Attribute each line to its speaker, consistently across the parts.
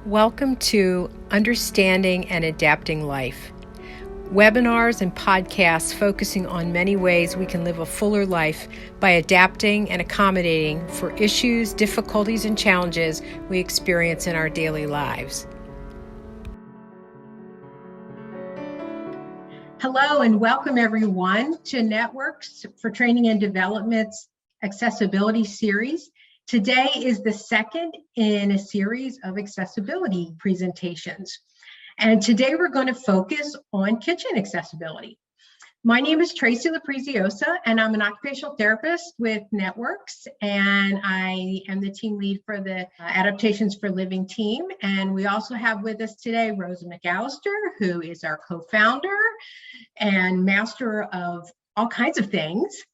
Speaker 1: Welcome to Understanding and Adapting Life. Webinars and podcasts focusing on many ways we can live a fuller life by adapting and accommodating for issues, difficulties, and challenges we experience in our daily lives. Hello and welcome everyone to Networks for Training and Development's Accessibility Series. Today is the second in a series of accessibility presentations. And today we're going to focus on kitchen accessibility. My name is Tracy LaPreziosa, and I'm an occupational therapist with Networks, and I am the team lead for the Adaptations for Living team. And we also have with us today Rosa McAllister, who is our co-founder and master of all kinds of things.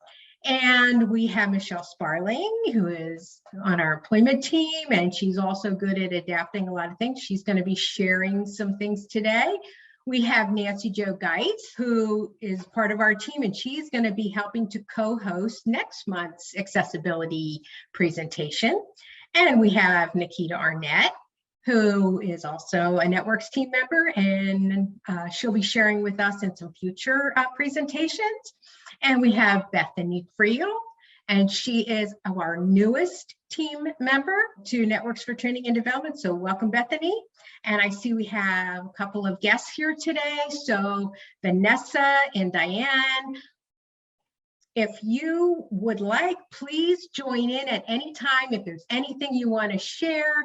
Speaker 1: And we have Michelle Sparling, who is on our employment team, and she's also good at adapting a lot of things. She's going to be sharing some things today. We have Nancy Jo Geitz, who is part of our team, and she's going to be helping to co-host next month's accessibility presentation. And we have Nikita Arnett, who is also a Networks team member, and she'll be sharing with us in some future presentations. And we have Bethany Friel, and she is our newest team member to Networks for Training and Development. So welcome, Bethany. And I see we have a couple of guests here today. So Vanessa and Diane, if you would like, please join in at any time. If there's anything you want to share,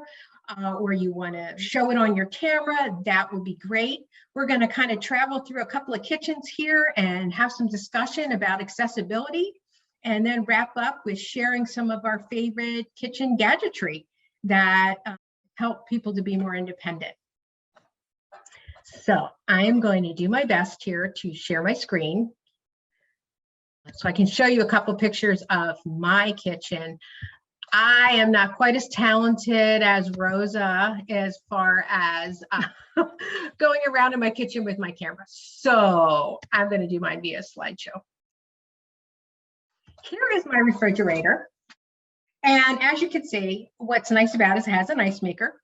Speaker 1: or you want to show it on your camera, that would be great. We're going to kind of travel through a couple of kitchens here and have some discussion about accessibility, and then wrap up with sharing some of our favorite kitchen gadgetry that help people to be more independent. So I am going to do my best here to share my screen so I can show you a couple pictures of my kitchen. I am not quite as talented as Rosa as far as going around in my kitchen with my camera. So I'm going to do mine via slideshow. Here is my refrigerator. And as you can see, what's nice about it is it has an ice maker.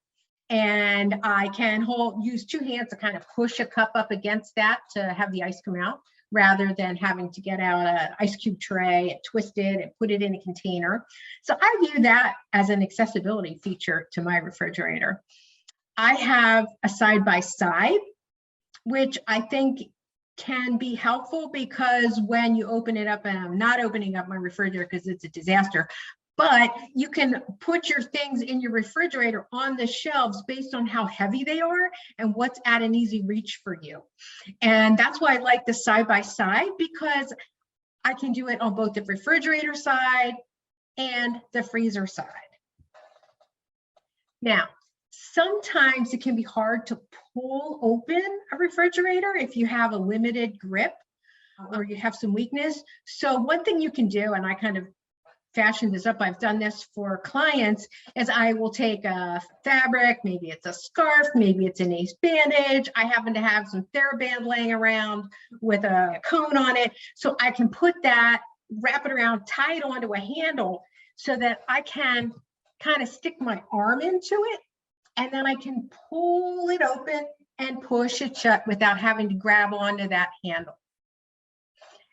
Speaker 1: And I can use two hands to kind of push a cup up against that to have the ice come out, rather than having to get out an ice cube tray and twist it and put it in a container. So I view that as an accessibility feature to my refrigerator. I have a side-by-side, which I think can be helpful because when you open it up, and I'm not opening up my refrigerator because it's a disaster, but you can put your things in your refrigerator on the shelves based on how heavy they are and what's at an easy reach for you. And that's why I like the side-by-side, because I can do it on both the refrigerator side and the freezer side. Now, sometimes it can be hard to pull open a refrigerator if you have a limited grip or you have some weakness. So one thing you can do, and I kind of fashion this up, I've done this for clients, is I will take a fabric, maybe it's a scarf, maybe it's an ace bandage. I happen to have some TheraBand laying around with a cone on it. So I can put that, wrap it around, tie it onto a handle so that I can kind of stick my arm into it, and then I can pull it open and push it shut without having to grab onto that handle.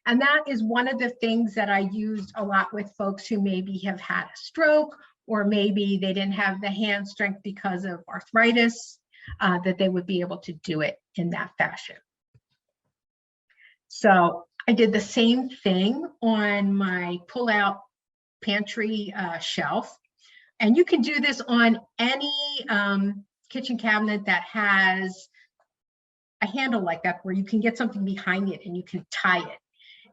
Speaker 1: And that is one of the things that I used a lot with folks who maybe have had a stroke, or maybe they didn't have the hand strength because of arthritis, that they would be able to do it in that fashion. So I did the same thing on my pull-out pantry shelf. And you can do this on any kitchen cabinet that has a handle like that, where you can get something behind it and you can tie it.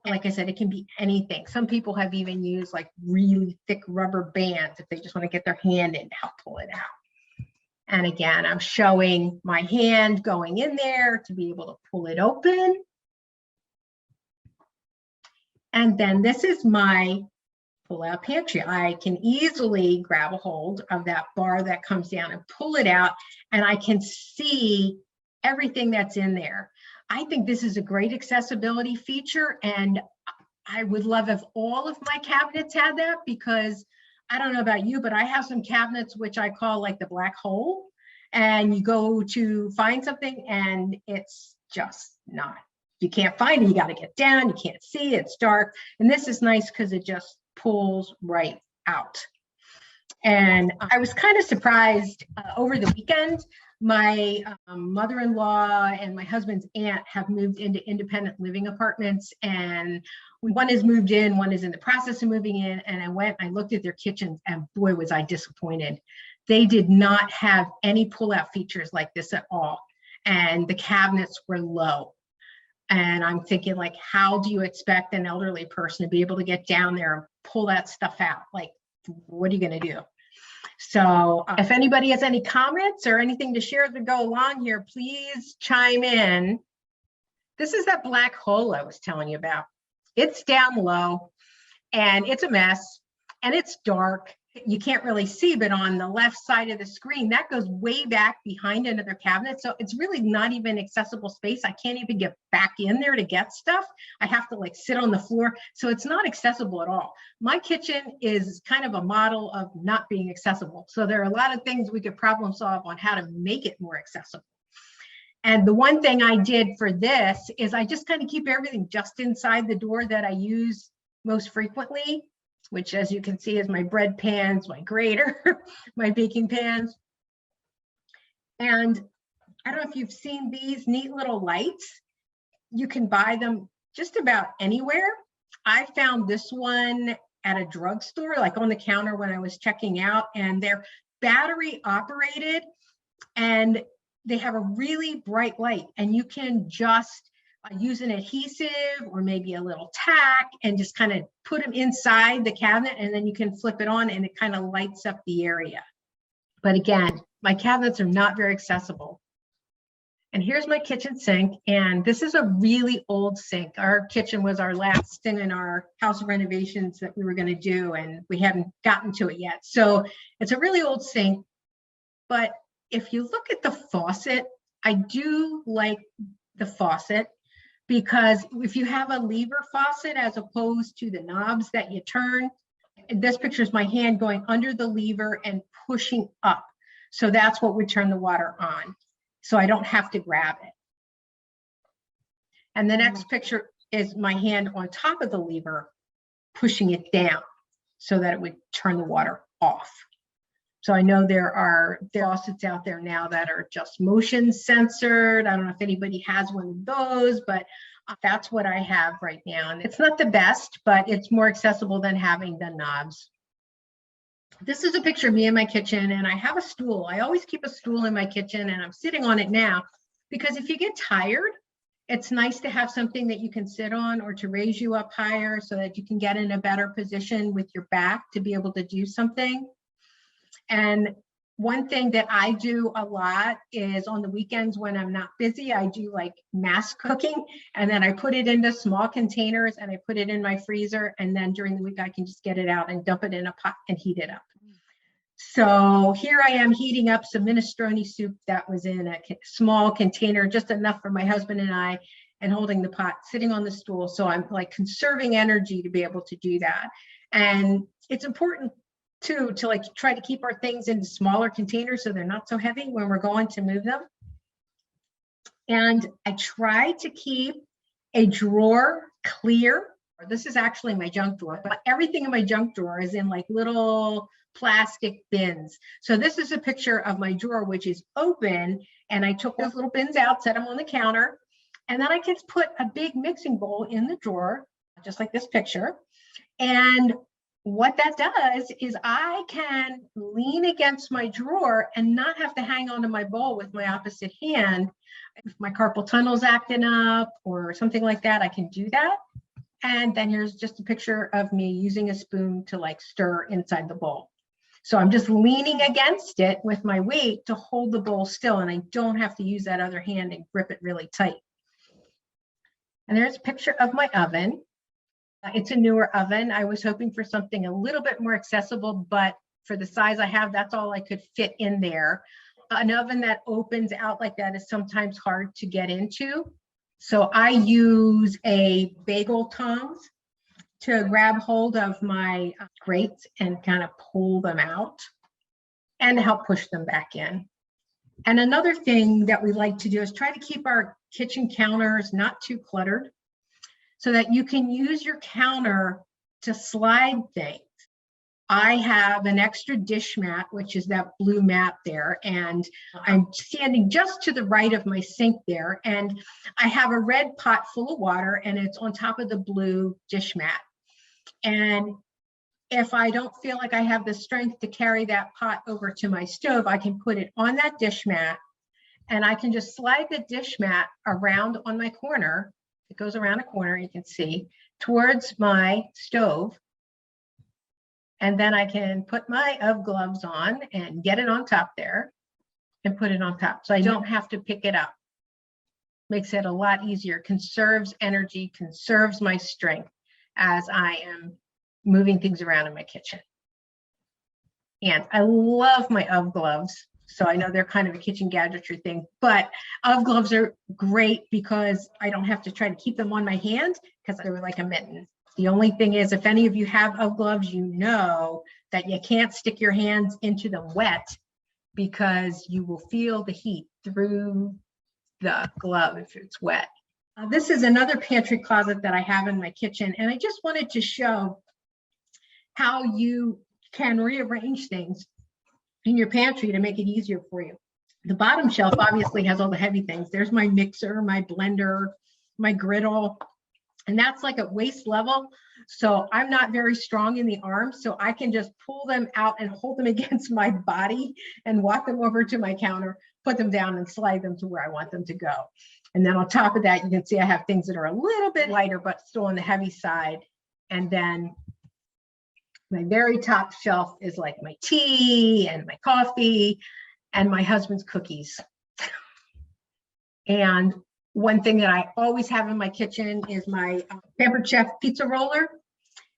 Speaker 1: Like I said, it can be anything. Some people have even used like really thick rubber bands if they just want to get their hand in to help pull it out. And again, I'm showing my hand going in there to be able to pull it open. And then this is my pull-out pantry. I can easily grab a hold of that bar that comes down and pull it out, and I can see everything that's in there. I think this is a great accessibility feature, and I would love if all of my cabinets had that, because I don't know about you, but I have some cabinets which I call like the black hole. and you go to find something and it's just not. You can't find it. You got to get down. You can't see. It's dark. And this is nice because it just pulls right out. And I was kind of surprised over the weekend. My mother-in-law and my husband's aunt have moved into independent living apartments, and one is moved in, one is in the process of moving in. And I looked at their kitchens, and boy, was I disappointed. They did not have any pull-out features like this at all. And the cabinets were low. And I'm thinking, like, how do you expect an elderly person to be able to get down there and pull that stuff out? Like, what are you going to do? So if anybody has any comments or anything to share as we go along here, please chime in. This is that black hole I was telling you about. It's down low and it's a mess and it's dark. You can't really see, but on the left side of the screen, that goes way back behind another cabinet. So it's really not even accessible space. I can't even get back in there to get stuff. I have to like sit on the floor. So it's not accessible at all. My kitchen is kind of a model of not being accessible. So there are a lot of things we could problem solve on how to make it more accessible. And the one thing I did for this is I just kind of keep everything just inside the door that I use most frequently, which, as you can see, is my bread pans, my grater, my baking pans. And I don't know if you've seen these neat little lights. You can buy them just about anywhere. I found this one at a drugstore, like on the counter when I was checking out, and they're battery operated and they have a really bright light, and you can just use an adhesive or maybe a little tack and just kind of put them inside the cabinet, and then you can flip it on and it kind of lights up the area. But again, my cabinets are not very accessible. And here's my kitchen sink, and this is a really old sink. Our kitchen was our last thing in our house renovations that we were going to do, and we hadn't gotten to it yet. So it's a really old sink, but if you look at the faucet, I do like the faucet, because if you have a lever faucet as opposed to the knobs that you turn, this picture is my hand going under the lever and pushing up. So that's what would turn the water on. So I don't have to grab it. And the next picture is my hand on top of the lever, pushing it down so that it would turn the water off. So I know there are faucets out there now that are just motion censored. I don't know if anybody has one of those, but that's what I have right now. And it's not the best, but it's more accessible than having the knobs. This is a picture of me in my kitchen, and I have a stool. I always keep a stool in my kitchen, and I'm sitting on it now because if you get tired, it's nice to have something that you can sit on or to raise you up higher so that you can get in a better position with your back to be able to do something. And one thing that I do a lot is on the weekends when I'm not busy, I do like mass cooking, and then I put it into small containers and I put it in my freezer. And then during the week, I can just get it out and dump it in a pot and heat it up. So here I am heating up some minestrone soup that was in a small container, just enough for my husband and I, and holding the pot, sitting on the stool. So I'm like conserving energy to be able to do that. And it's important too, to like try to keep our things in smaller containers so they're not so heavy when we're going to move them. And I try to keep a drawer clear. This is actually my junk drawer, but everything in my junk drawer is in like little plastic bins. So this is a picture of my drawer, which is open. And I took those little bins out, set them on the counter, and then I can put a big mixing bowl in the drawer, just like this picture. And what that does is I can lean against my drawer and not have to hang onto my bowl with my opposite hand. If my carpal tunnel's acting up or something like that, I can do that. And then here's just a picture of me using a spoon to like stir inside the bowl. So I'm just leaning against it with my weight to hold the bowl still, and I don't have to use that other hand and grip it really tight. And there's a picture of my oven. It's a newer oven. I was hoping for something a little bit more accessible, but for the size I have, that's all I could fit in there. An oven that opens out like that is sometimes hard to get into. So I use a bagel tongs to grab hold of my grates and kind of pull them out and help push them back in. And another thing that we like to do is try to keep our kitchen counters not too cluttered so that you can use your counter to slide things. I have an extra dish mat, which is that blue mat there, and I'm standing just to the right of my sink there, and I have a red pot full of water, and it's on top of the blue dish mat. And if I don't feel like I have the strength to carry that pot over to my stove, I can put it on that dish mat, and I can just slide the dish mat around on my corner. It goes around a corner, you can see, towards my stove. And then I can put my UV gloves on and get it on top there and put it on top. So I don't have to pick it up. Makes it a lot easier, conserves energy, conserves my strength as I am moving things around in my kitchen. And I love my UV gloves. So I know they're kind of a kitchen gadgetry thing, but UV gloves are great because I don't have to try to keep them on my hand because they're like a mitten. The only thing is, if any of you have UV gloves, you know that you can't stick your hands into them wet because you will feel the heat through the glove if it's wet. This is another pantry closet that I have in my kitchen, and I just wanted to show how you can rearrange things in your pantry to make it easier for you. The bottom shelf obviously has all the heavy things. There's my mixer, my blender, my griddle, and that's like at waist level. So I'm not very strong in the arms, so I can just pull them out and hold them against my body and walk them over to my counter, put them down and slide them to where I want them to go. And then on top of that, you can see I have things that are a little bit lighter, but still on the heavy side. And then my very top shelf is like my tea and my coffee and my husband's cookies. And one thing that I always have in my kitchen is my Pampered Chef pizza roller.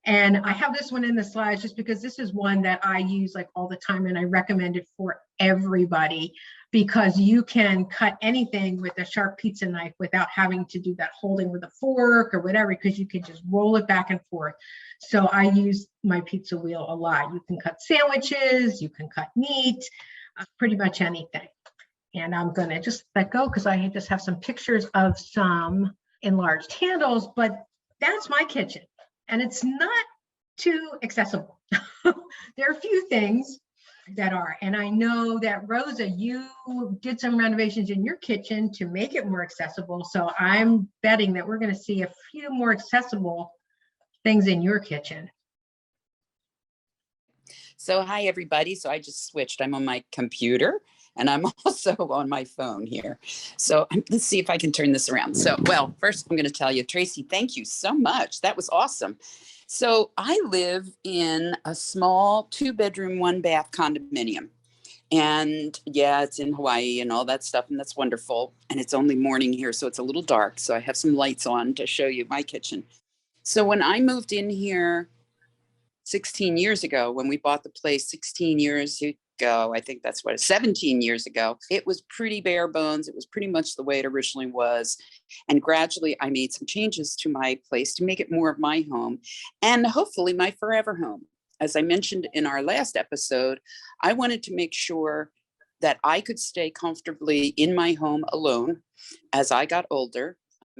Speaker 1: And I have this one in the slides just because this is one that I use like all the time, and I recommend it for everybody because you can cut anything with a sharp pizza knife without having to do that holding with a fork or whatever, because you can just roll it back and forth. So I use my pizza wheel a lot. You can cut sandwiches, you can cut meat, pretty much anything. And I'm going to just let go because I just have some pictures of some enlarged handles, but that's my kitchen. And it's not too accessible. There are a few things that are, and I know that Rosa, you did some renovations in your kitchen to make it more accessible. So I'm betting that we're going to see a few more accessible things in your kitchen.
Speaker 2: So hi, everybody. So I just switched. I'm on my computer and I'm also on my phone here. So let's see if I can turn this around. So, well, first I'm going to tell you, Tracy, thank you so much. That was awesome. So I live in a small 2-bedroom, 1-bath condominium. And yeah, it's in Hawaii and all that stuff. And that's wonderful. And it's only morning here, so it's a little dark. So I have some lights on to show you my kitchen. So when I moved in here 16 years ago, when we bought the place 16 years ago, I think that's what, 17 years ago, it was pretty bare bones. It was pretty much the way it originally was. And gradually I made some changes to my place to make it more of my home and hopefully my forever home. As I mentioned in our last episode, I wanted to make sure that I could stay comfortably in my home alone as I got older.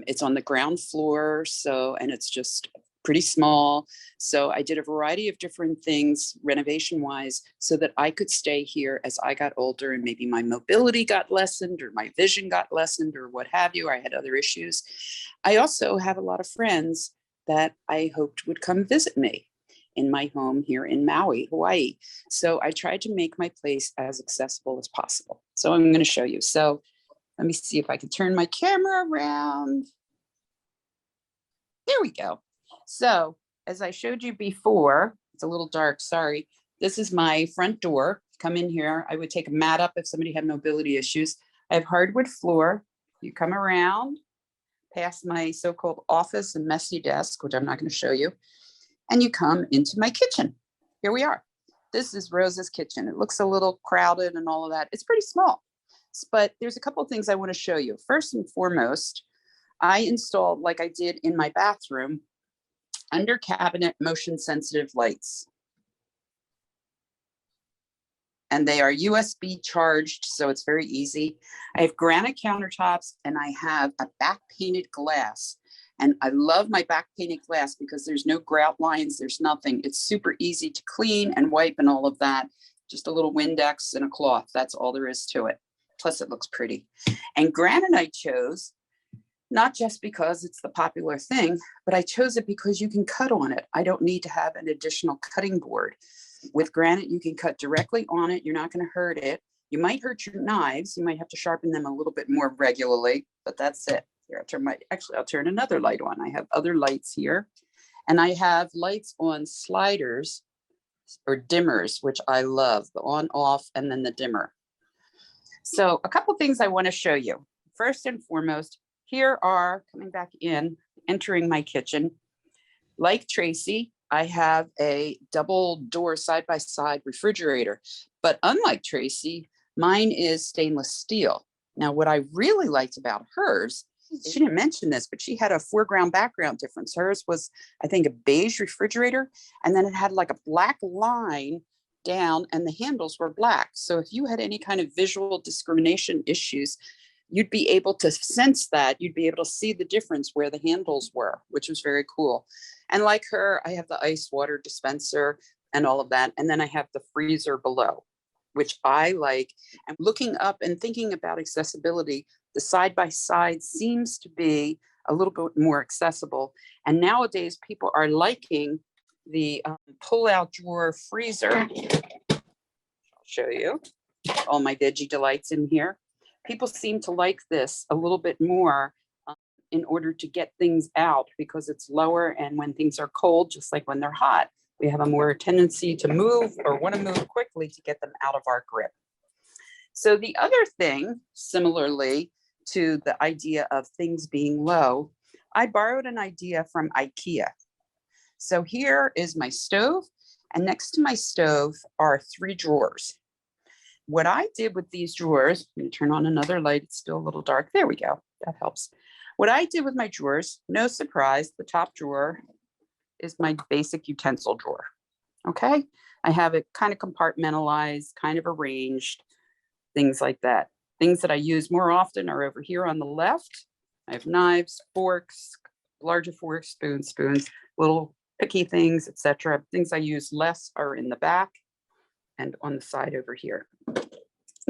Speaker 2: It's on the ground floor, and it's just pretty small. So I did a variety of different things renovation wise so that I could stay here as I got older and maybe my mobility got lessened or my vision got lessened or what have you. I had other issues. I also have a lot of friends that I hoped would come visit me in my home here in Maui, Hawaii. So I tried to make my place as accessible as possible. So I'm going to show you. So let me see if I can turn my camera around. There we go. So as I showed you before, it's a little dark, sorry. This is my front door. Come in here. I would take a mat up if somebody had mobility issues. I have hardwood floor. You come around past my so-called office and messy desk, which I'm not going to show you. And you come into my kitchen. Here we are. This is Rosa's kitchen. It looks a little crowded and all of that. It's pretty small, but there's a couple of things I want to show you. First and foremost, I installed, like I did in my bathroom, under cabinet motion sensitive lights. and they are USB charged, so it's very easy. I have granite countertops, and I have a back painted glass. And I love my back painted glass because there's no grout lines, there's nothing. It's super easy to clean and wipe and all of that. Just a little Windex and a cloth. That's all there is to it. Plus it looks pretty. And granite I chose, not just because it's the popular thing, but I chose it because you can cut on it. I don't need to have an additional cutting board. With granite, you can cut directly on it. You're not going to hurt it. You might hurt your knives. You might have to sharpen them a little bit more regularly, but that's it. Here, I'll turn another light on. I have other lights here, and I have lights on sliders or dimmers, which I love, the on, off, and then the dimmer. So a couple things I want to show you. First and foremost, here are, coming back in, entering my kitchen. Like Tracy, I have a double door side-by-side refrigerator, but unlike Tracy, mine is stainless steel. Now, what I really liked about hers, she didn't mention this, but she had a foreground background difference. Hers was, I think, a beige refrigerator, and then it had like a black line down and the handles were black. So if you had any kind of visual discrimination issues, you'd be able to sense that. You'd be able to see the difference where the handles were, which was very cool. And like her, I have the ice water dispenser and all of that. And then I have the freezer below, which I like. And looking up and thinking about accessibility, the side-by-side seems to be a little bit more accessible. And nowadays people are liking the pull-out drawer freezer. I'll show you all my veggie delights in here. People seem to like this a little bit more in order to get things out because it's lower. And when things are cold, just like when they're hot, we have a more tendency to move or want to move quickly to get them out of our grip. So the other thing, similarly to the idea of things being low, I borrowed an idea from IKEA. So here is my stove, and next to my stove are 3 drawers. What I did with these drawers, I'm going to turn on another light. It's still a little dark. There we go. That helps. What I did with my drawers, no surprise, the top drawer is my basic utensil drawer. Okay. I have it kind of compartmentalized, kind of arranged, things like that. Things that I use more often are over here on the left. I have knives, forks, larger forks, spoons, little picky things, etc. Things I use less are in the back and on the side over here.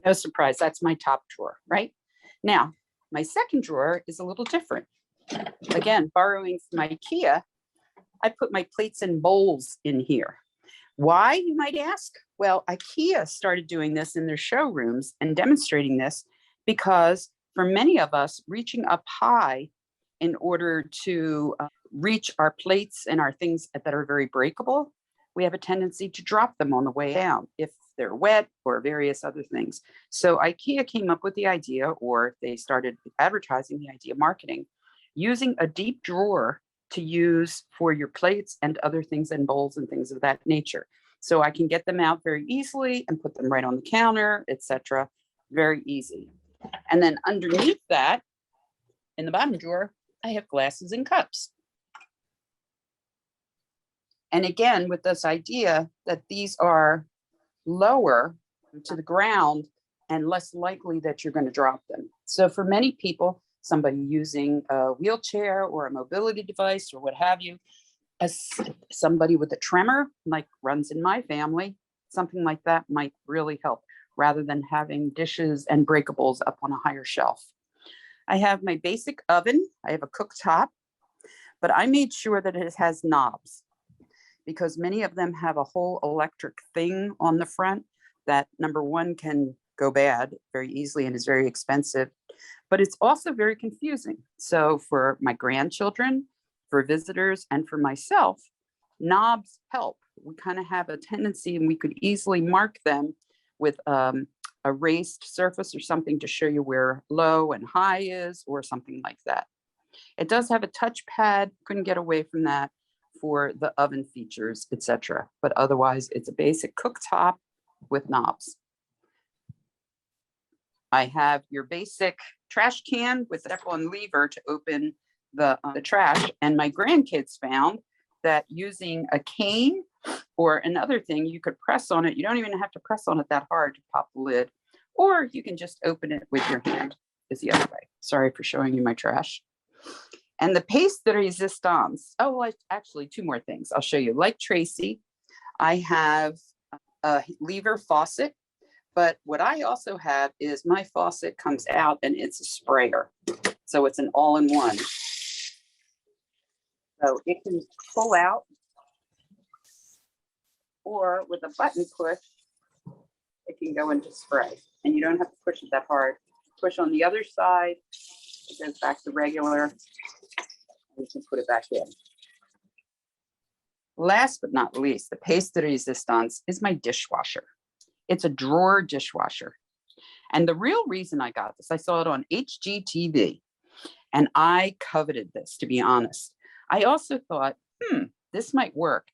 Speaker 2: No surprise, that's my top drawer, right? Now, my second drawer is a little different. Again, borrowing from IKEA, I put my plates and bowls in here. Why, you might ask? Well, IKEA started doing this in their showrooms and demonstrating this because for many of us, reaching up high in order to reach our plates and our things that are very breakable, we have a tendency to drop them on the way down if they're wet or various other things. So IKEA came up with the idea, or they started advertising the idea, marketing, using a deep drawer to use for your plates and other things and bowls and things of that nature. So I can get them out very easily and put them right on the counter, etc. Very easy. And then underneath that, in the bottom drawer, I have glasses and cups. And again, with this idea that these are lower to the ground and less likely that you're going to drop them. So for many people, somebody using a wheelchair or a mobility device or what have you, as somebody with a tremor, like runs in my family, something like that might really help rather than having dishes and breakables up on a higher shelf. I have my basic oven. I have a cooktop, but I made sure that it has knobs because many of them have a whole electric thing on the front that, number one, can go bad very easily and is very expensive, but it's also very confusing. So for my grandchildren, for visitors, and for myself, knobs help. We kind of have a tendency, and we could easily mark them with a raised surface or something to show you where low and high is or something like that. It does have a touchpad, couldn't get away from that for the oven features, etc. But otherwise, it's a basic cooktop with knobs. I have your basic trash can with a step-on lever to open the trash. And my grandkids found that using a cane Or another thing, you could press on it. You don't even have to press on it that hard to pop the lid, or you can just open it with your hand is the other way. Sorry for showing you my trash. And the paste de resistance. Oh, well, actually, two more things I'll show you. Like Tracy, I have a lever faucet, but what I also have is my faucet comes out and it's a sprayer. So it's an all-in-one. So it can pull out, or with a button push, it can go into spray. And you don't have to push it that hard. Push on the other side, it goes back to regular. You can put it back in. Last but not least, the paste de resistance is my dishwasher. It's a drawer dishwasher. And the real reason I got this, I saw it on HGTV, and I coveted this, to be honest. I also thought, this might work.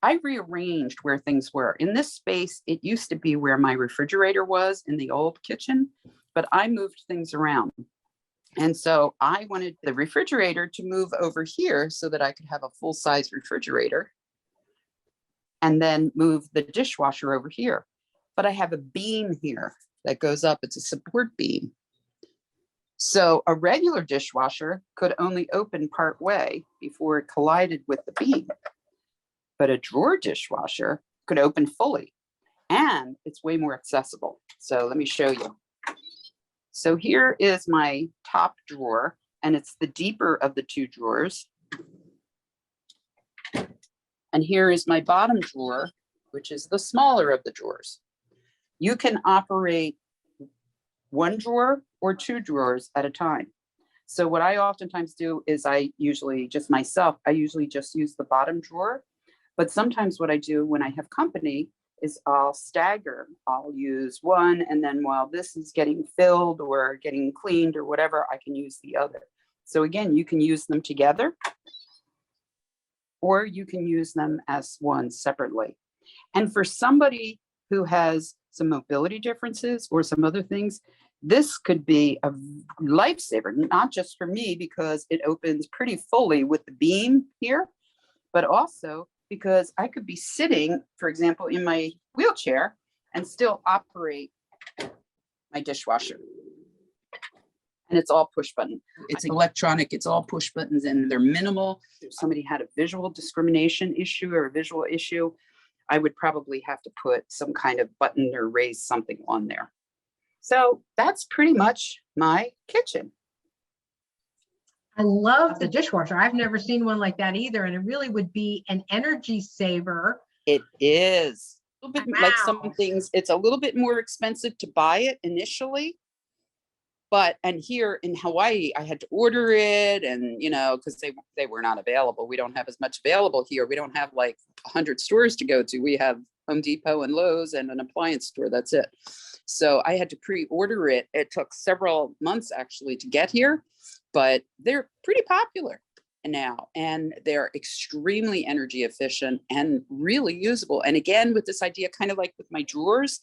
Speaker 2: I rearranged where things were. In this space, it used to be where my refrigerator was in the old kitchen, but I moved things around. And so I wanted the refrigerator to move over here so that I could have a full-size refrigerator, and then move the dishwasher over here. But I have a beam here that goes up. It's a support beam. So a regular dishwasher could only open part way before it collided with the beam. But a drawer dishwasher could open fully, and it's way more accessible. So let me show you. So here is my top drawer, and it's the deeper of the two drawers. And here is my bottom drawer, which is the smaller of the drawers. You can operate one drawer or two drawers at a time. So what I oftentimes do is I usually just use the bottom drawer. But sometimes what I do when I have company is I'll stagger. I'll use one, and then while this is getting filled or getting cleaned or whatever, I can use the other. So again, you can use them together, or you can use them as one separately. And for somebody who has some mobility differences or some other things, this could be a lifesaver, not just for me because it opens pretty fully with the beam here, but also because I could be sitting, for example, in my wheelchair and still operate my dishwasher. And it's all push button. It's electronic, it's all push buttons, and they're minimal. If somebody had a visual discrimination issue or a visual issue, I would probably have to put some kind of button or raise something on there. So that's pretty much my kitchen.
Speaker 1: I love the dishwasher. I've never seen one like that either. And it really would be an energy saver.
Speaker 2: It is. A little bit like some things, it's a little bit more expensive to buy it initially. And here in Hawaii, I had to order it, and because they were not available. We don't have as much available here. We don't have like 100 stores to go to. We have Home Depot and Lowe's and an appliance store. That's it. So I had to pre-order it. It took several months actually to get here, but they're pretty popular now, and they're extremely energy efficient and really usable. And again, with this idea, kind of like with my drawers,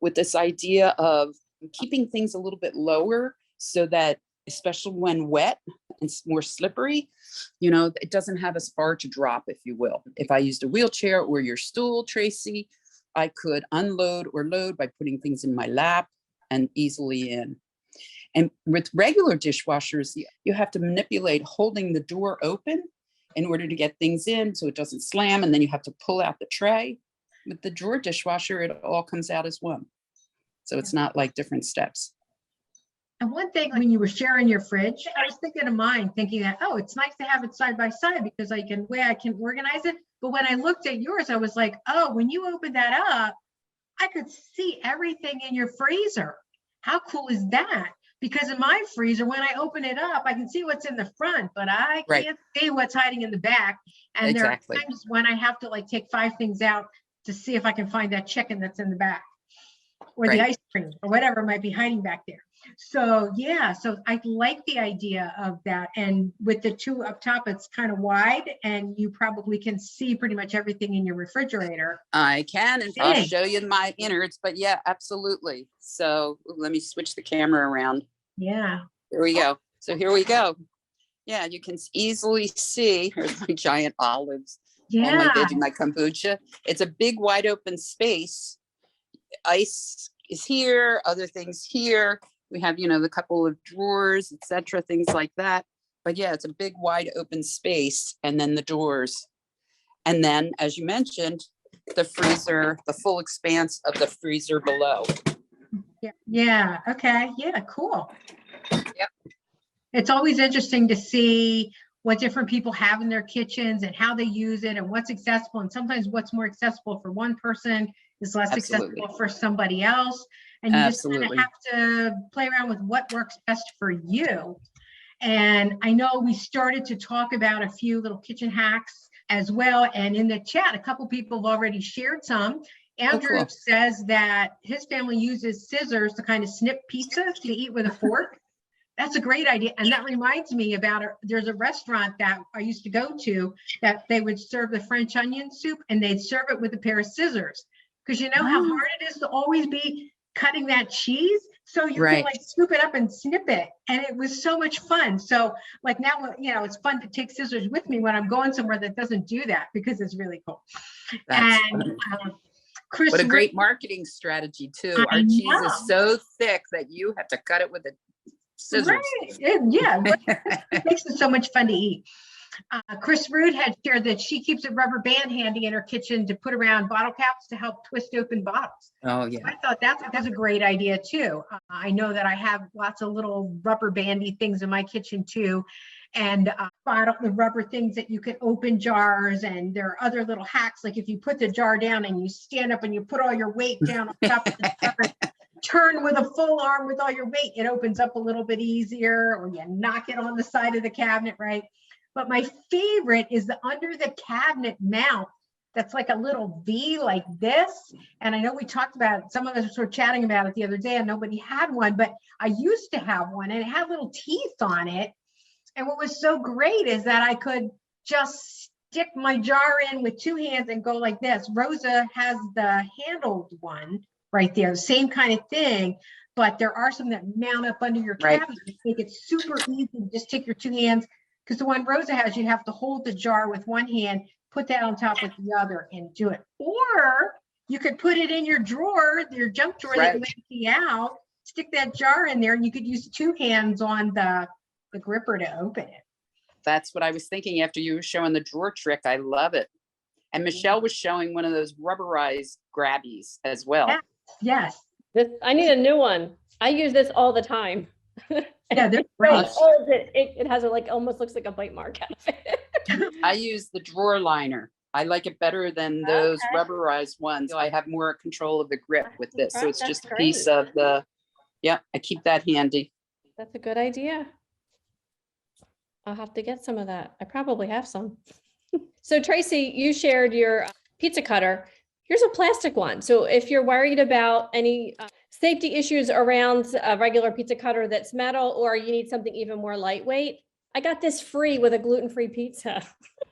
Speaker 2: with this idea of keeping things a little bit lower so that, especially when wet and more slippery, it doesn't have as far to drop, if you will. If I used a wheelchair or your stool, Tracy, I could unload or load by putting things in my lap and easily in. And with regular dishwashers, you have to manipulate holding the door open in order to get things in so it doesn't slam, and then you have to pull out the tray. With the drawer dishwasher, it all comes out as one. So it's not like different steps.
Speaker 1: And one thing, when you were sharing your fridge, I was thinking of mine, thinking that, oh, it's nice to have it side by side because I can organize it. But when I looked at yours, I was like, oh, when you open that up, I could see everything in your freezer. How cool is that? Because in my freezer, when I open it up, I can see what's in the front, but I can't see what's hiding in the back. And there are times when I have to take 5 things out to see if I can find that chicken that's in the back, or the ice cream, or whatever might be hiding back there. So yeah, so I like the idea of that. And with the 2 up top, it's kind of wide, and you probably can see pretty much everything in your refrigerator.
Speaker 2: I can, and I'll show you my innards, but yeah, absolutely. So let me switch the camera around.
Speaker 1: Yeah.
Speaker 2: Here we go. So here we go. Yeah, you can easily see, here's my giant olives. all my
Speaker 1: Yeah.
Speaker 2: veggie, my kombucha. It's a big wide open space. Ice is here, other things here. We have, the couple of drawers, etc., things like that. But yeah, it's a big wide open space, and then the doors. And then, as you mentioned, the freezer, the full expanse of the freezer below.
Speaker 1: Yeah. Yeah. Okay. Yeah. Cool.
Speaker 2: Yep.
Speaker 1: It's always interesting to see what different people have in their kitchens and how they use it and what's accessible. And sometimes what's more accessible for one person is less
Speaker 2: Absolutely.
Speaker 1: accessible for somebody else. And you just kind of
Speaker 2: Absolutely.
Speaker 1: have to play around with what works best for you. And I know we started to talk about a few little kitchen hacks as well. And in the chat, a couple people have already shared some. Andrew
Speaker 2: cool.
Speaker 1: says that his family uses scissors to kind of snip pizza to eat with a fork. That's a great idea. And that reminds me about, there's a restaurant that I used to go to that they would serve the French onion soup and they'd serve it with a pair of scissors. Because you know how hard it is to always be cutting that cheese? So you can like scoop it up and snip it. And it was so much fun. So like now, it's fun to take scissors with me when I'm going somewhere that doesn't do that, because it's really cool.
Speaker 2: That's
Speaker 1: and Chris,
Speaker 2: what a great marketing strategy too. Our cheese is so thick that you have to cut it with a scissors.
Speaker 1: Right. Yeah, it makes it so much fun to eat. Chris Rood had shared that she keeps a rubber band handy in her kitchen to put around bottle caps to help twist open bottles.
Speaker 2: Oh yeah.
Speaker 1: I thought that's a great idea too. I know that I have lots of little rubber bandy things in my kitchen too. And the rubber things that you can open jars, and there are other little hacks, like if you put the jar down and you stand up and you put all your weight down on top of the jar, turn with a full arm with all your weight, it opens up a little bit easier, or you knock it on the side of the cabinet, right? But my favorite is the under the cabinet mount that's like a little V like this. And I know we talked about it, some of us were chatting about it the other day and nobody had one, but I used to have one and it had little teeth on it. And what was so great is that I could just stick my jar in with two hands and go like this. Rosa has the handled one right there, same kind of thing, but there are some that mount up under your cabinet. Make it super easy to just take your two hands, because the one Rosa has, you have to hold the jar with one hand, put that on top with the other and do it. Or you could put it in your drawer, your junk drawer that you empty out, stick that jar in there, and you could use two hands on the gripper to open it.
Speaker 2: That's what I was thinking after you were showing the drawer trick. I love it. And Michelle was showing one of those rubberized grabbies as well.
Speaker 1: Yes.
Speaker 3: I need a new one. I use this all the time.
Speaker 1: Yeah, they're great.
Speaker 3: It has almost looks like a bite mark out of it.
Speaker 2: I use the drawer liner. I like it better than those rubberized ones. I have more control of the grip with this. So it's just a piece of the, I keep that handy.
Speaker 3: That's a good idea. I'll have to get some of that. I probably have some. So Tracy, you shared your pizza cutter. Here's a plastic one. So if you're worried about any safety issues around a regular pizza cutter that's metal, or you need something even more lightweight, I got this free with a gluten-free pizza.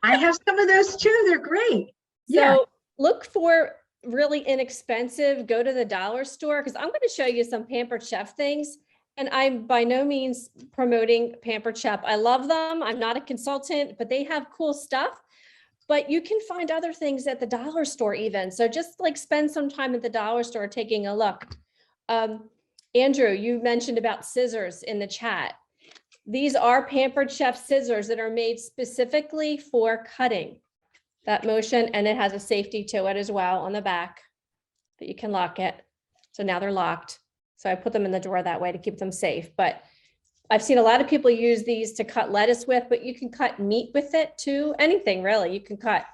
Speaker 1: I have some of those too. They're great.
Speaker 3: So look for really inexpensive, go to the dollar store, because I'm going to show you some Pampered Chef things. And I'm by no means promoting Pampered Chef. I love them. I'm not a consultant, but they have cool stuff. But you can find other things at the dollar store even. So just spend some time at the dollar store taking a look. Andrew, you mentioned about scissors in the chat. These are Pampered Chef scissors that are made specifically for cutting that motion. And it has a safety to it as well on the back that you can lock it. So now they're locked. So I put them in the drawer that way to keep them safe. But I've seen a lot of people use these to cut lettuce with, but you can cut meat with it too. Anything really, you can cut.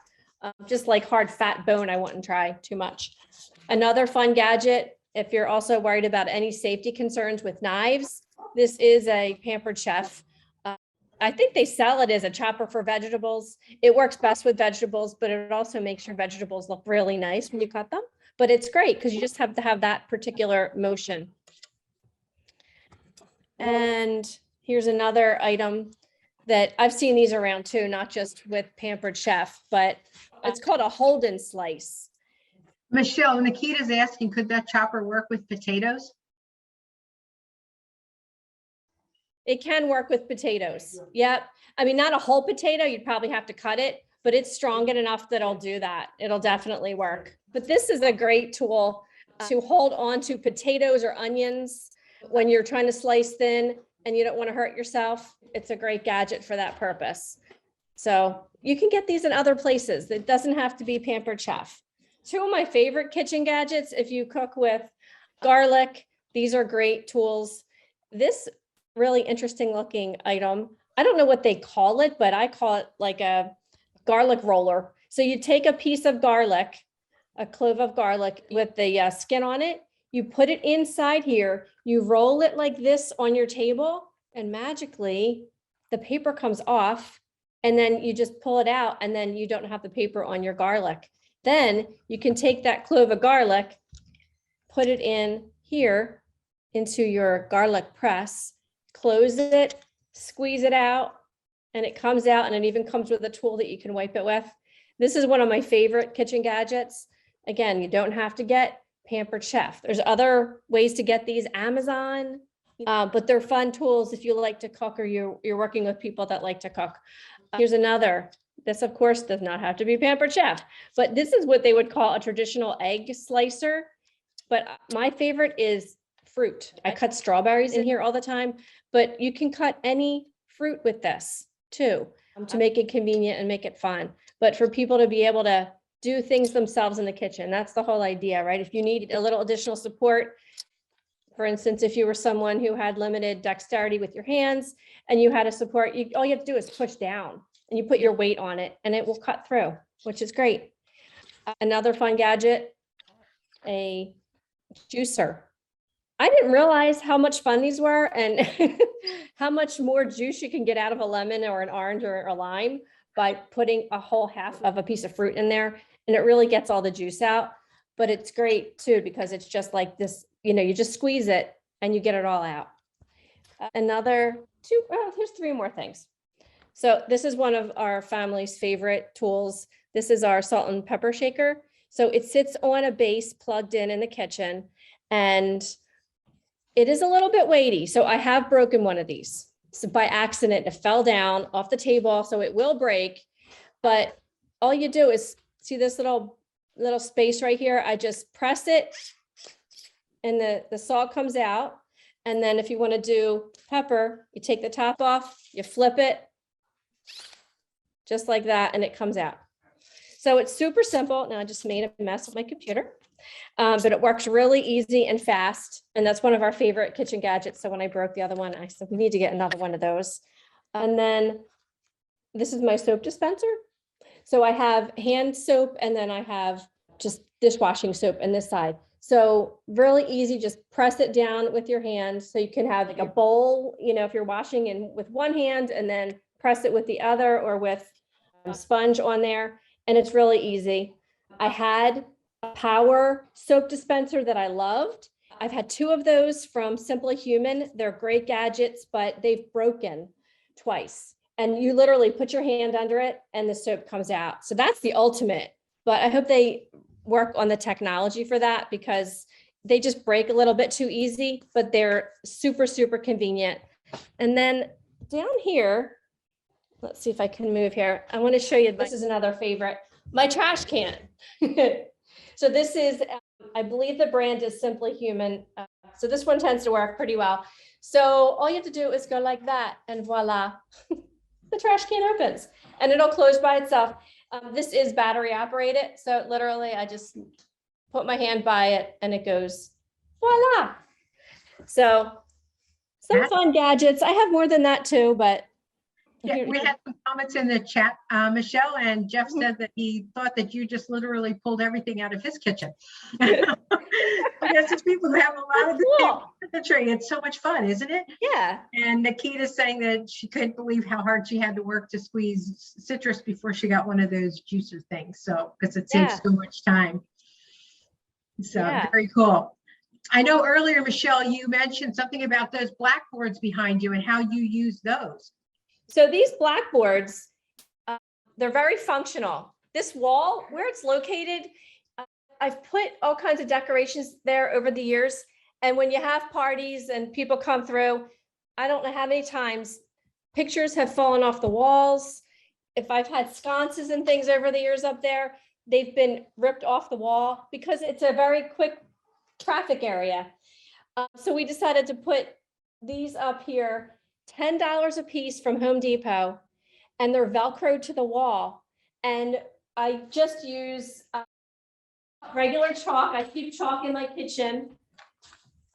Speaker 3: Just like hard fat bone, I wouldn't try too much. Another fun gadget, if you're also worried about any safety concerns with knives, this is a Pampered Chef. I think they sell it as a chopper for vegetables. It works best with vegetables, but it also makes your vegetables look really nice when you cut them. But it's great because you just have to have that particular motion. And here's another item that I've seen these around too, not just with Pampered Chef, but it's called a Holden slice.
Speaker 1: Michelle, Nikita's asking, could that chopper work with potatoes?
Speaker 3: It can work with potatoes. Yep. I mean, not a whole potato, you'd probably have to cut it, but it's strong enough that it'll do that. It'll definitely work. But this is a great tool to hold on to potatoes or onions when you're trying to slice thin and you don't want to hurt yourself. It's a great gadget for that purpose. So you can get these in other places. It doesn't have to be Pampered Chef. Two of my favorite kitchen gadgets, if you cook with garlic, these are great tools. This really interesting looking item, I don't know what they call it, but I call it like a garlic roller. So you take a piece of garlic, a clove of garlic with the skin on it, you put it inside here, you roll it like this on your table, and magically the paper comes off, and then you just pull it out, and then you don't have the paper on your garlic. Then you can take that clove of garlic, put it in here into your garlic press, close it, squeeze it out, and it comes out, and it even comes with a tool that you can wipe it with. This is one of my favorite kitchen gadgets. Again, you don't have to get Pampered Chef. There's other ways to get these, Amazon, but they're fun tools if you like to cook or you're working with people that like to cook. Here's another. This, of course, does not have to be Pampered Chef, but this is what they would call a traditional egg slicer. But my favorite is fruit. I cut strawberries in here all the time, but you can cut any fruit with this too, to make it convenient and make it fun. But for people to be able to do things themselves in the kitchen, that's the whole idea, right? If you need a little additional support, for instance, if you were someone who had limited dexterity with your hands and you had a support, all you have to do is push down and you put your weight on it and it will cut through, which is great. Another fun gadget, a juicer. I didn't realize how much fun these were and how much more juice you can get out of a lemon or an orange or a lime by putting a whole half of a piece of fruit in there, and it really gets all the juice out. But it's great too, because it's just like this, you just squeeze it and you get it all out. Another two, here's three more things. So this is one of our family's favorite tools. This is our salt and pepper shaker. So it sits on a base plugged in the kitchen, and it is a little bit weighty. So I have broken one of these. So by accident, it fell down off the table, so it will break. But all you do is see this little space right here. I just press it and the salt comes out. And then if you want to do pepper, you take the top off, you flip it just like that, and it comes out. So it's super simple. Now I just made a mess with my computer, but it works really easy and fast. And that's one of our favorite kitchen gadgets. So when I broke the other one, I said, we need to get another one of those. And then this is my soap dispenser. So I have hand soap, and then I have just dishwashing soap on this side. So really easy, just press it down with your hand. So you can have like a bowl, if you're washing in with one hand, and then press it with the other, or with a sponge on there. And it's really easy. I had a power soap dispenser that I loved. I've had two of those from Simply Human. They're great gadgets, but they've broken twice. And you literally put your hand under it and the soap comes out. So that's the ultimate. But I hope they work on the technology for that, because they just break a little bit too easy, but they're super, super convenient. And then down here, let's see if I can move here. I want to show you, this is another favorite, my trash can. So this is, I believe the brand is Simply Human. So this one tends to work pretty well. So all you have to do is go like that, and voila, the trash can opens and it'll close by itself. This is battery operated. So literally I just put my hand by it and it goes, voila. So some fun gadgets. I have more than that too, but.
Speaker 1: Yeah, we had some comments in the chat, Michelle, and Jeff said that he thought that you just literally pulled everything out of his kitchen. I guess there's people who have a lot of the tray. It's so much fun, isn't it?
Speaker 3: Yeah.
Speaker 1: And Nikita's saying that she couldn't believe how hard she had to work to squeeze citrus before she got one of those juicer things. So, because it saves so much time. So very cool. I know earlier, Michelle, you mentioned something about those blackboards behind you and how you use those.
Speaker 3: So these blackboards, they're very functional. This wall, where it's located, I've put all kinds of decorations there over the years. And when you have parties and people come through, I don't know how many times pictures have fallen off the walls. if I've had sconces and things over the years up there, they've been ripped off the wall because it's a very quick traffic area. So we decided to put these up here, $10 a piece from Home Depot, and they're Velcroed to the wall. And I just use regular chalk. I keep chalk in my kitchen,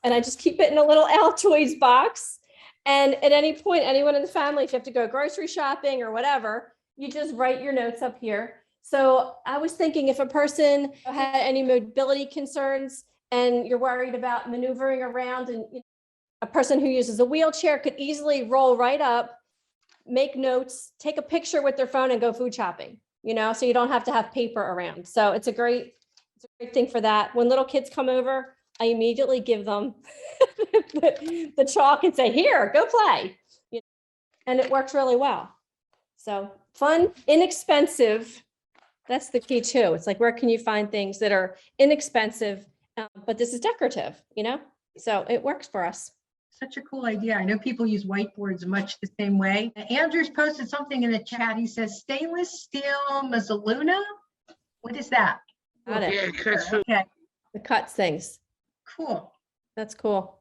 Speaker 3: and I just keep it in a little Altoids box. And at any point, anyone in the family, if you have to go grocery shopping or whatever, you just write your notes up here. So I was thinking, if a person had any mobility concerns and you're worried about maneuvering around, and a person who uses a wheelchair could easily roll right up, make notes, take a picture with their phone, and go food shopping, so you don't have to have paper around. So it's a great thing for that. When little kids come over, I immediately give them the chalk and say, here, go play. And it works really well. So fun, inexpensive. That's the key too. It's like, where can you find things that are inexpensive, but this is decorative, So it works for us.
Speaker 1: Such a cool idea. I know people use whiteboards much the same way. Andrew's posted something in the chat. He says stainless steel mezzaluna. What is that?
Speaker 3: Got it.
Speaker 4: Yeah,
Speaker 1: Okay,
Speaker 3: It cuts things.
Speaker 1: cool.
Speaker 3: That's cool.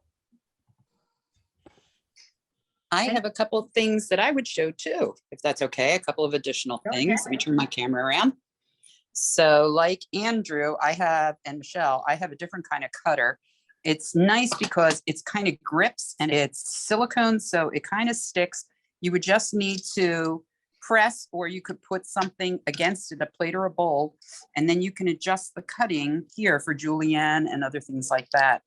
Speaker 2: I have a couple of things that I would show too, if that's okay. A couple of additional things. Let me turn my camera around. So like Andrew, and Michelle, I have a different kind of cutter. It's nice because it's kind of grips and it's silicone, so it kind of sticks. You would just need to press, or you could put something against it, a plate or a bowl, and then you can adjust the cutting here for julienne and other things like that.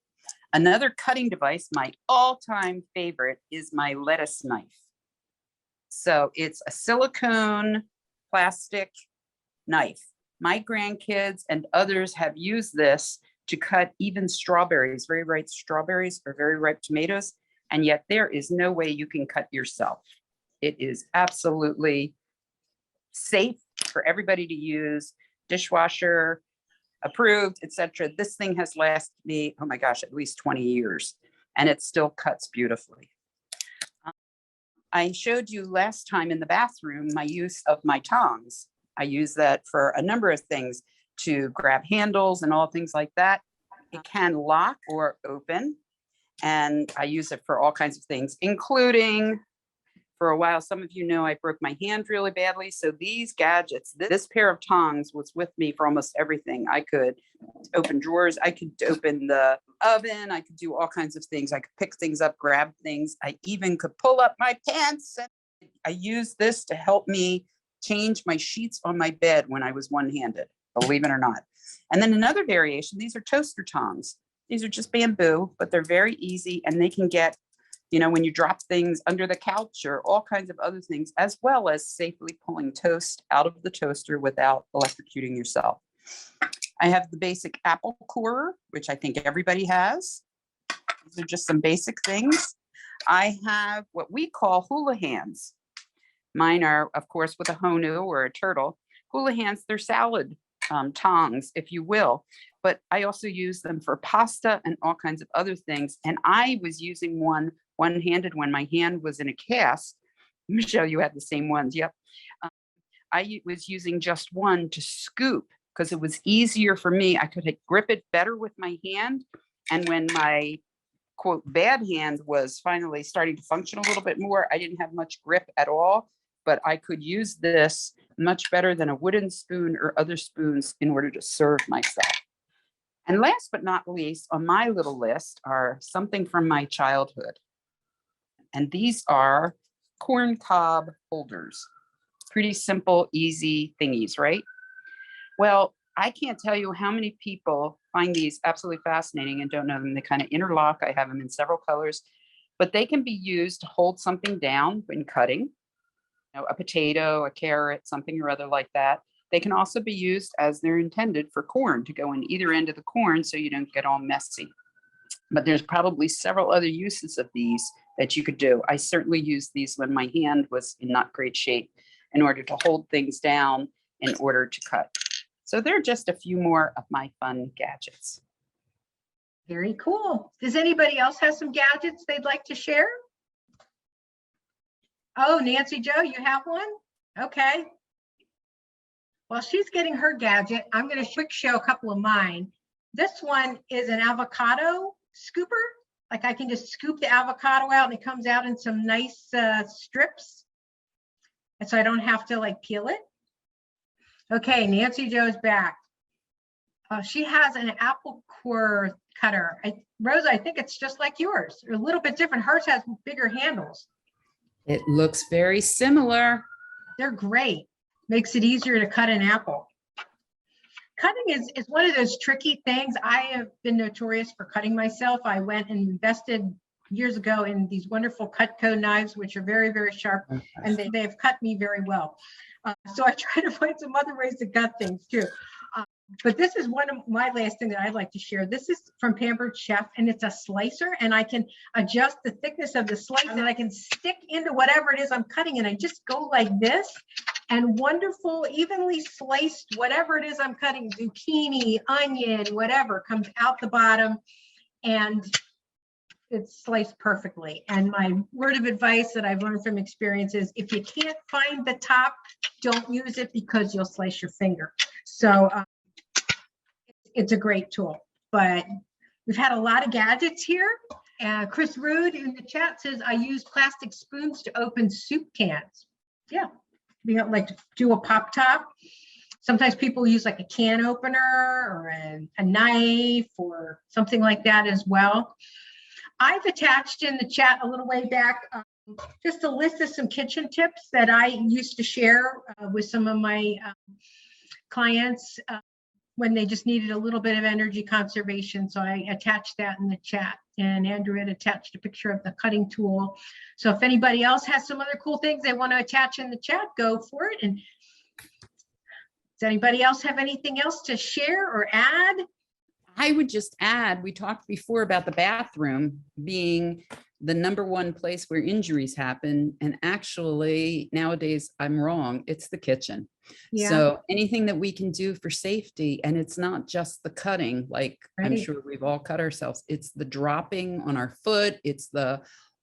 Speaker 2: Another cutting device, my all-time favorite, is my lettuce knife. So it's a silicone plastic knife. My grandkids and others have used this to cut even strawberries, very ripe strawberries or very ripe tomatoes, and yet there is no way you can cut yourself. It is absolutely safe for everybody to use, dishwasher approved, etc. This thing has lasted me, oh my gosh, at least 20 years, and it still cuts beautifully. I showed you last time in the bathroom my use of my tongs. I use that for a number of things, to grab handles and all things like that. It can lock or open, and I use it for all kinds of things, including, for a while, some of you know I broke my hand really badly. So these gadgets, this pair of tongs was with me for almost everything. I could open drawers, I could open the oven, I could do all kinds of things. I could pick things up, grab things. I even could pull up my pants. I used this to help me change my sheets on my bed when I was one-handed, believe it or not. And then another variation, these are toaster tongs. These are just bamboo, but they're very easy, and they can get, when you drop things under the couch or all kinds of other things, as well as safely pulling toast out of the toaster without electrocuting yourself. I have the basic apple corer, which I think everybody has. These are just some basic things. I have what we call hula hands. Mine are, of course, with a honu or a turtle. Hula hands, they're salad tongs, if you will. But I also use them for pasta and all kinds of other things. And I was using one-handed when my hand was in a cast. Michelle, you had the same ones. Yep. I was using just one to scoop because it was easier for me. I could grip it better with my hand. And when my quote bad hand was finally starting to function a little bit more, I didn't have much grip at all, but I could use this much better than a wooden spoon or other spoons in order to serve myself. And last but not least, on my little list are something from my childhood. And these are corn cob holders. Pretty simple, easy thingies, right? Well, I can't tell you how many people find these absolutely fascinating and don't know them. They kind of interlock. I have them in several colors, but they can be used to hold something down when cutting, a potato, a carrot, something or other like that. They can also be used as they're intended for corn, to go in either end of the corn so you don't get all messy. But there's probably several other uses of these that you could do. I certainly used these when my hand was in not great shape in order to hold things down in order to cut. So they're just a few more of my fun gadgets.
Speaker 1: Very cool. Does anybody else have some gadgets they'd like to share? Oh, Nancy Jo, you have one? Okay. While she's getting her gadget, I'm going to quick show a couple of mine. This one is an avocado scooper. Like I can just scoop the avocado out and it comes out in some nice strips. And so I don't have to like peel it. Okay, Nancy Jo's back. She has an apple core cutter. Rosa, I think it's just like yours. A little bit different. Hers has bigger handles.
Speaker 2: It looks very similar.
Speaker 1: They're great. Makes it easier to cut an apple. Cutting is one of those tricky things. I have been notorious for cutting myself. I went and invested years ago in these wonderful Cutco knives, which are very, very sharp, and they have cut me very well. So I try to find some other ways to cut things too. But this is one of my last thing that I'd like to share. This is from Pampered Chef, and it's a slicer, and I can adjust the thickness of the slice, and I can stick into whatever it is I'm cutting, and I just go like this, and wonderful, evenly sliced, whatever it is I'm cutting, zucchini, onion, whatever, comes out the bottom, and it's sliced perfectly. And my word of advice that I've learned from experience is if you can't find the top, don't use it because you'll slice your finger. So it's a great tool, but we've had a lot of gadgets here. Chris Rude in the chat says, I use plastic spoons to open soup cans. Yeah, we don't like to do a pop top. Sometimes people use like a can opener or a knife or something like that as well. I've attached in the chat a little way back just a list of some kitchen tips that I used to share with some of my clients when they just needed a little bit of energy conservation. So I attached that in the chat, and Andrew had attached a picture of the cutting tool. So if anybody else has some other cool things they want to attach in the chat, go for it. And does anybody else have anything else to share or add?
Speaker 2: I would just add, we talked before about the bathroom being the #1 place where injuries happen. And actually, nowadays, I'm wrong. It's the kitchen.
Speaker 1: Yeah.
Speaker 2: So anything that we can do for safety, and it's not just the cutting, like I'm
Speaker 1: Right.
Speaker 2: sure we've all cut ourselves. It's the dropping on our foot. It's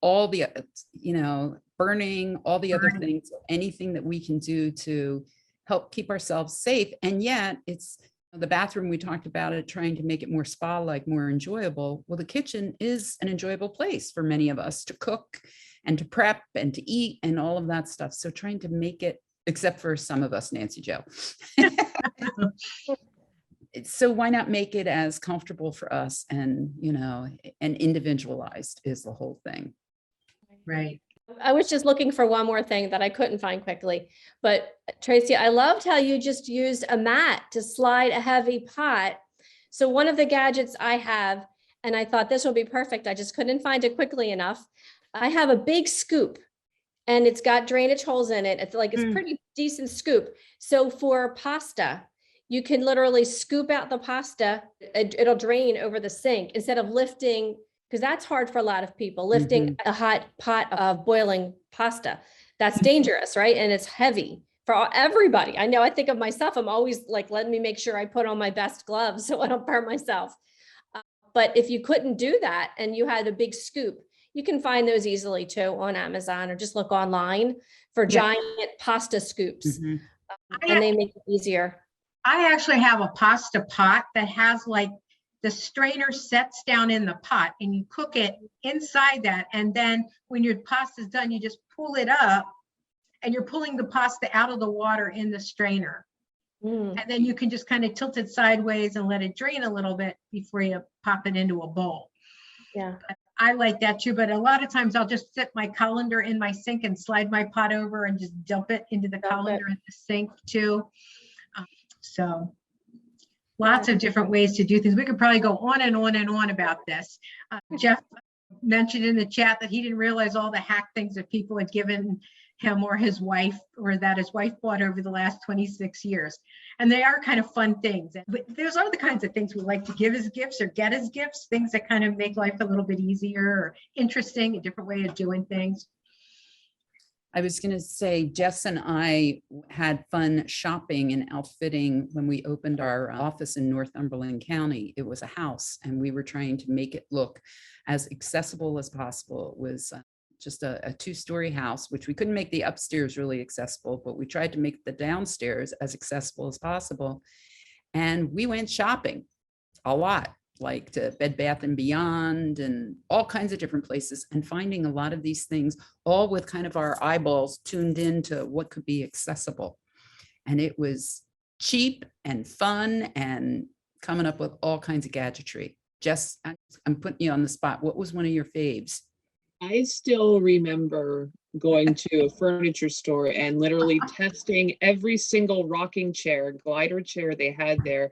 Speaker 2: all the, burning, all the other things, anything that we can do to help keep ourselves safe. And yet it's the bathroom, we talked about it, trying to make it more spa-like, more enjoyable. Well, the kitchen is an enjoyable place for many of us to cook and to prep and to eat and all of that stuff. So trying to make it, except for some of us, Nancy Jo. So why not make it as comfortable for us and, and individualized is the whole thing.
Speaker 1: Right.
Speaker 3: I was just looking for one more thing that I couldn't find quickly, but Tracy, I loved how you just used a mat to slide a heavy pot. So one of the gadgets I have, and I thought this would be perfect, I just couldn't find it quickly enough. I have a big scoop and it's got drainage holes in it. It's pretty decent scoop. So for pasta, you can literally scoop out the pasta. It'll drain over the sink instead of lifting, because that's hard for a lot of people, lifting a hot pot of boiling pasta. That's dangerous, right? And it's heavy for everybody. I know, I think of myself, I'm always like, let me make sure I put on my best gloves so I don't burn myself. But if you couldn't do that and you had a big scoop, you can find those easily too on Amazon, or just look online for giant pasta scoops. And they make it easier.
Speaker 1: I actually have a pasta pot that has like the strainer sets down in the pot and you cook it inside that. And then when your pasta is done, you just pull it up and you're pulling the pasta out of the water in the strainer. And then you can just kind of tilt it sideways and let it drain a little bit before you pop it into a bowl.
Speaker 3: Yeah.
Speaker 1: I like that too, but a lot of times I'll just sit my colander in my sink and slide my pot over and just dump it into the colander in the sink too. So lots of different ways to do things. We could probably go on and on and on about this. Jeff mentioned in the chat that he didn't realize all the hack things that people had given him or his wife, or that his wife bought over the last 26 years. And they are kind of fun things. But there's other kinds of things we like to give as gifts or get as gifts, things that kind of make life a little bit easier or interesting, a different way of doing things.
Speaker 2: I was going to say, Jess and I had fun shopping and outfitting when we opened our office in Northumberland County. It was a house and we were trying to make it look as accessible as possible. It was just a two-story house, which we couldn't make the upstairs really accessible, but we tried to make the downstairs as accessible as possible. And we went shopping a lot, like to Bed Bath and Beyond and all kinds of different places, and finding a lot of these things, all with kind of our eyeballs tuned into what could be accessible. And it was cheap and fun and coming up with all kinds of gadgetry. Jess, I'm putting you on the spot. What was one of your faves?
Speaker 4: I still remember going to a furniture store and literally testing every single rocking chair, glider chair they had there,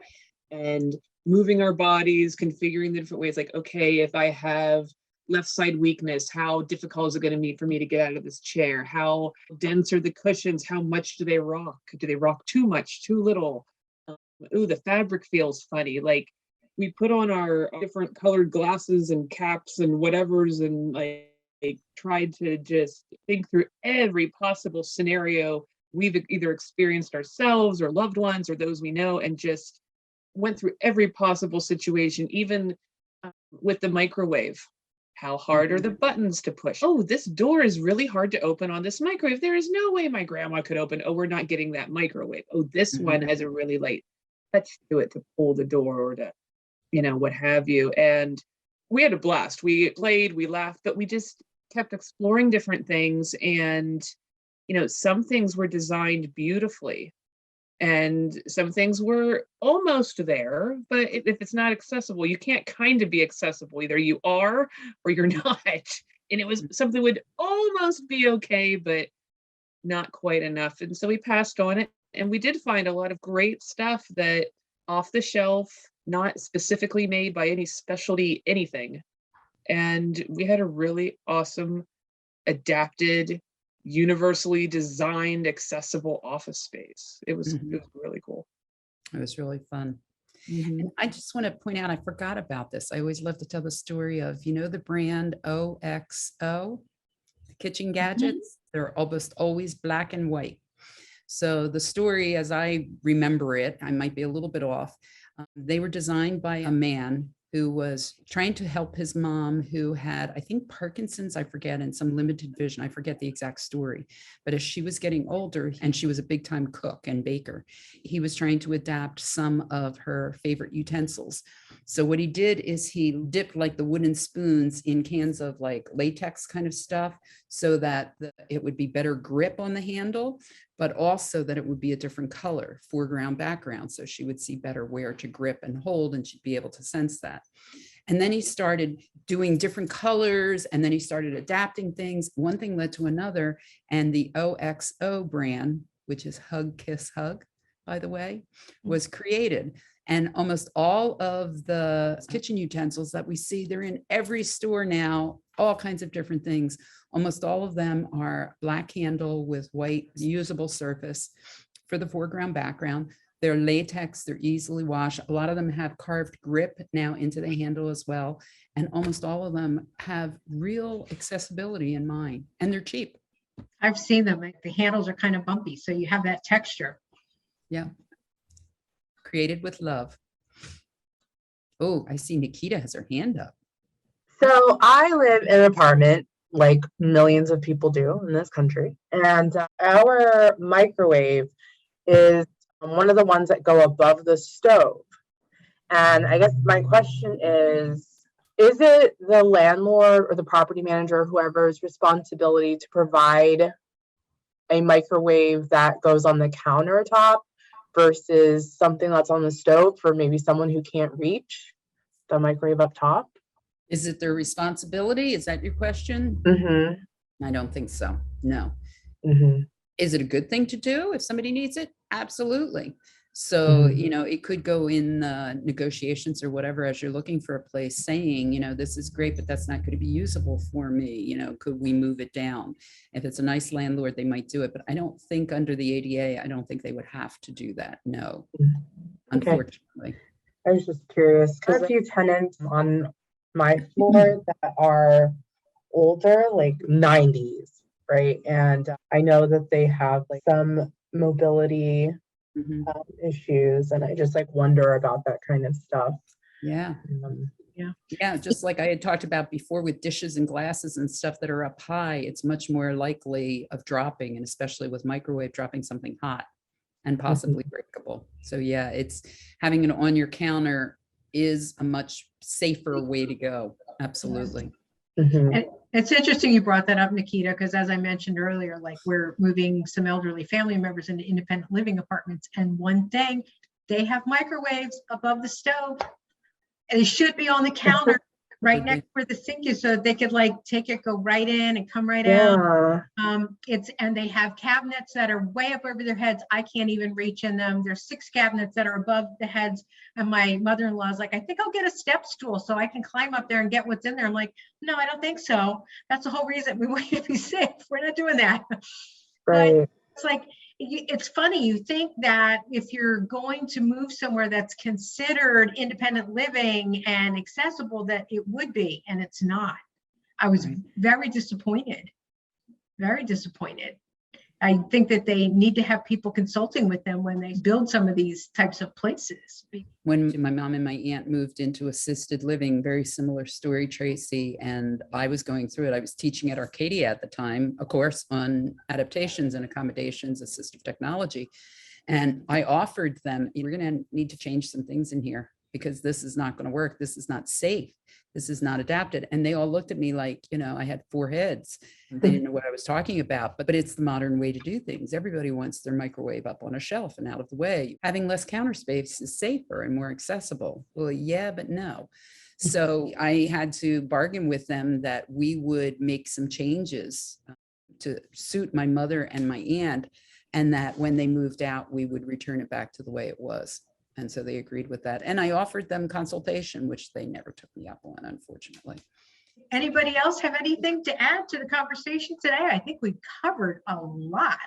Speaker 4: and moving our bodies, configuring the different ways. Like, okay, if I have left side weakness, how difficult is it going to be for me to get out of this chair? How dense are the cushions? How much do they rock? Do they rock too much, too little? Ooh, the fabric feels funny. Like, we put on our different colored glasses and caps and whatevers, and like tried to just think through every possible scenario we've either experienced ourselves or loved ones or those we know, and just went through every possible situation, even with the microwave. How hard are the buttons to push? Oh, this door is really hard to open on this microwave. There is no way my grandma could open. Oh, we're not getting that microwave. Oh, this one has a really light touch to it to pull the door or to, what have you. And we had a blast. We played, we laughed, but we just kept exploring different things. And, some things were designed beautifully. And some things were almost there, but if it's not accessible, you can't kind of be accessible. Either you are or you're not. And it was something would almost be okay, but not quite enough. And so we passed on it. And we did find a lot of great stuff that off the shelf, not specifically made by any specialty anything. And we had a really awesome, adapted, universally designed, accessible office space. It was really cool.
Speaker 2: It was really fun. And I just want to point out, I forgot about this. I always love to tell the story of, the brand OXO, the kitchen gadgets. They're almost always black and white. So the story, as I remember it, I might be a little bit off. They were designed by a man who was trying to help his mom, who had, I think, Parkinson's, I forget, and some limited vision. I forget the exact story. But as she was getting older, and she was a big time cook and baker, he was trying to adapt some of her favorite utensils. So what he did is he dipped like the wooden spoons in cans of like latex kind of stuff, so that it would be better grip on the handle, but also that it would be a different color, foreground, background. So she would see better where to grip and hold, and she'd be able to sense that. And then he started doing different colors, and then he started adapting things. One thing led to another, and the OXO brand, which is Hug, Kiss, Hug, by the way, was created. And almost all of the kitchen utensils that we see, they're in every store now, all kinds of different things. Almost all of them are black handle with white usable surface for the foreground, background. They're latex, they're easily washed. A lot of them have carved grip now into the handle as well. And almost all of them have real accessibility in mind, and they're cheap.
Speaker 1: I've seen them. Like, the handles are kind of bumpy, so you have that texture.
Speaker 2: Yeah. Created with love. Oh, I see Nikita has her hand up.
Speaker 5: So I live in an apartment like millions of people do in this country. And our microwave is one of the ones that go above the stove. And I guess my question is it the landlord or the property manager, or whoever's responsibility to provide a microwave that goes on the countertop versus something that's on the stove for maybe someone who can't reach the microwave up top?
Speaker 2: Is it their responsibility? Is that your question? I don't think so. No. Is it a good thing to do if somebody needs it? Absolutely. So, it could go in negotiations or whatever, as you're looking for a place, saying, this is great, but that's not going to be usable for me. Could we move it down? If it's a nice landlord, they might do it. But I don't think under the ADA, I don't think they would have to do that. No, unfortunately.
Speaker 5: I was just curious because a few tenants on my floor that are older, like 90s, right? And I know that they have like some mobility issues, and I just like wonder about that kind of stuff.
Speaker 2: Yeah. Yeah, just like I had talked about before with dishes and glasses and stuff that are up high, it's much more likely of dropping, and especially with microwave, dropping something hot and possibly breakable. So yeah, it's having it on your counter is a much safer way to go. Absolutely.
Speaker 5: Mhm.
Speaker 1: And it's interesting you brought that up, Nikita, because as I mentioned earlier, like we're moving some elderly family members into independent living apartments. And one thing, they have microwaves above the stove. And they should be on the counter right
Speaker 2: Should be.
Speaker 1: next where the sink is, so they could like take it, go right in and come right out.
Speaker 5: Yeah.
Speaker 1: And they have cabinets that are way up over their heads. I can't even reach in them. There's 6 cabinets that are above the heads. And my mother-in-law is like, I think I'll get a step stool so I can climb up there and get what's in there. I'm like, no, I don't think so. That's the whole reason we want you to be safe. We're not doing that.
Speaker 5: Right.
Speaker 1: But it's like, it's funny, you think that if you're going to move somewhere that's considered independent living and accessible, that it would be, and it's not. I was
Speaker 2: Right.
Speaker 1: very disappointed, very disappointed. I think that they need to have people consulting with them when they build some of these types of places.
Speaker 2: When my mom and my aunt moved into assisted living, very similar story, Tracy, and I was going through it. I was teaching at Arcadia at the time, of course, on adaptations and accommodations, assistive technology. And I offered them, we're going to need to change some things in here because this is not going to work. This is not safe. This is not adapted. And they all looked at me like, I had 4 heads. They didn't know what I was talking about, but it's the modern way to do things. Everybody wants their microwave up on a shelf and out of the way. Having less counter space is safer and more accessible. Well, yeah, but no. So I had to bargain with them that we would make some changes to suit my mother and my aunt, and that when they moved out, we would return it back to the way it was. And so they agreed with that. And I offered them consultation, which they never took me up on, unfortunately.
Speaker 1: Anybody else have anything to add to the conversation today? I think we covered a lot.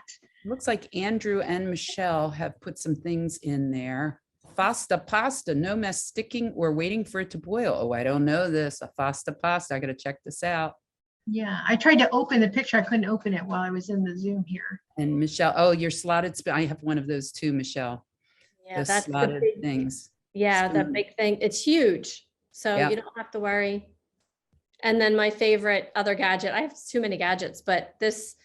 Speaker 2: Looks like Andrew and Michelle have put some things in there. Fasta pasta, no mess sticking or waiting for it to boil. Oh, I don't know this. A fasta pasta. I got to check this out.
Speaker 1: Yeah, I tried to open the picture. I couldn't open it while I was in the Zoom here.
Speaker 2: And Michelle, oh, your slotted spoon. I have one of those too, Michelle.
Speaker 3: Yeah,
Speaker 2: Those
Speaker 3: that's the
Speaker 2: slotted
Speaker 3: big,
Speaker 2: things.
Speaker 3: yeah, the
Speaker 2: Spoon.
Speaker 3: big thing. It's huge. So
Speaker 2: Yeah.
Speaker 3: you don't have to worry. And then my favorite other gadget, I have too many gadgets, but is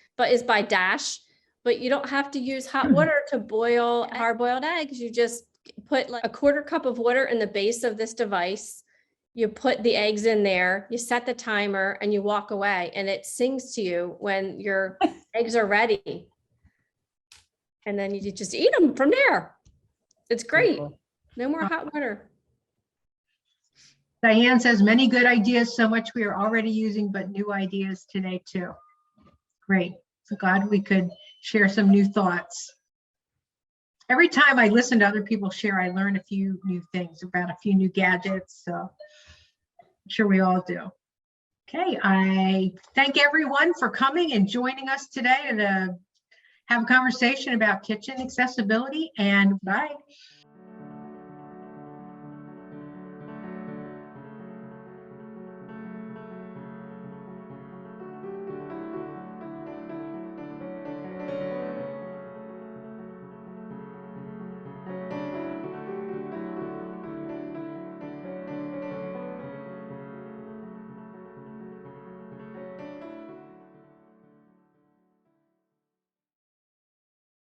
Speaker 3: by Dash, but you don't have to use hot water to boil hard-boiled eggs. You just put like a 1/4 cup of water in the base of this device. You put the eggs in there, you set the timer and you walk away and it sings to you when your eggs are ready. And then you just eat them from there. It's great.
Speaker 2: Cool.
Speaker 3: No more hot water.
Speaker 1: Diane says many good ideas, so much we are already using, but new ideas today too. Great. So glad we could share some new thoughts. Every time I listen to other people share, I learn a few new things about a few new gadgets. So I'm sure we all do. Okay, I thank everyone for coming and joining us today to have a conversation about kitchen accessibility, and bye.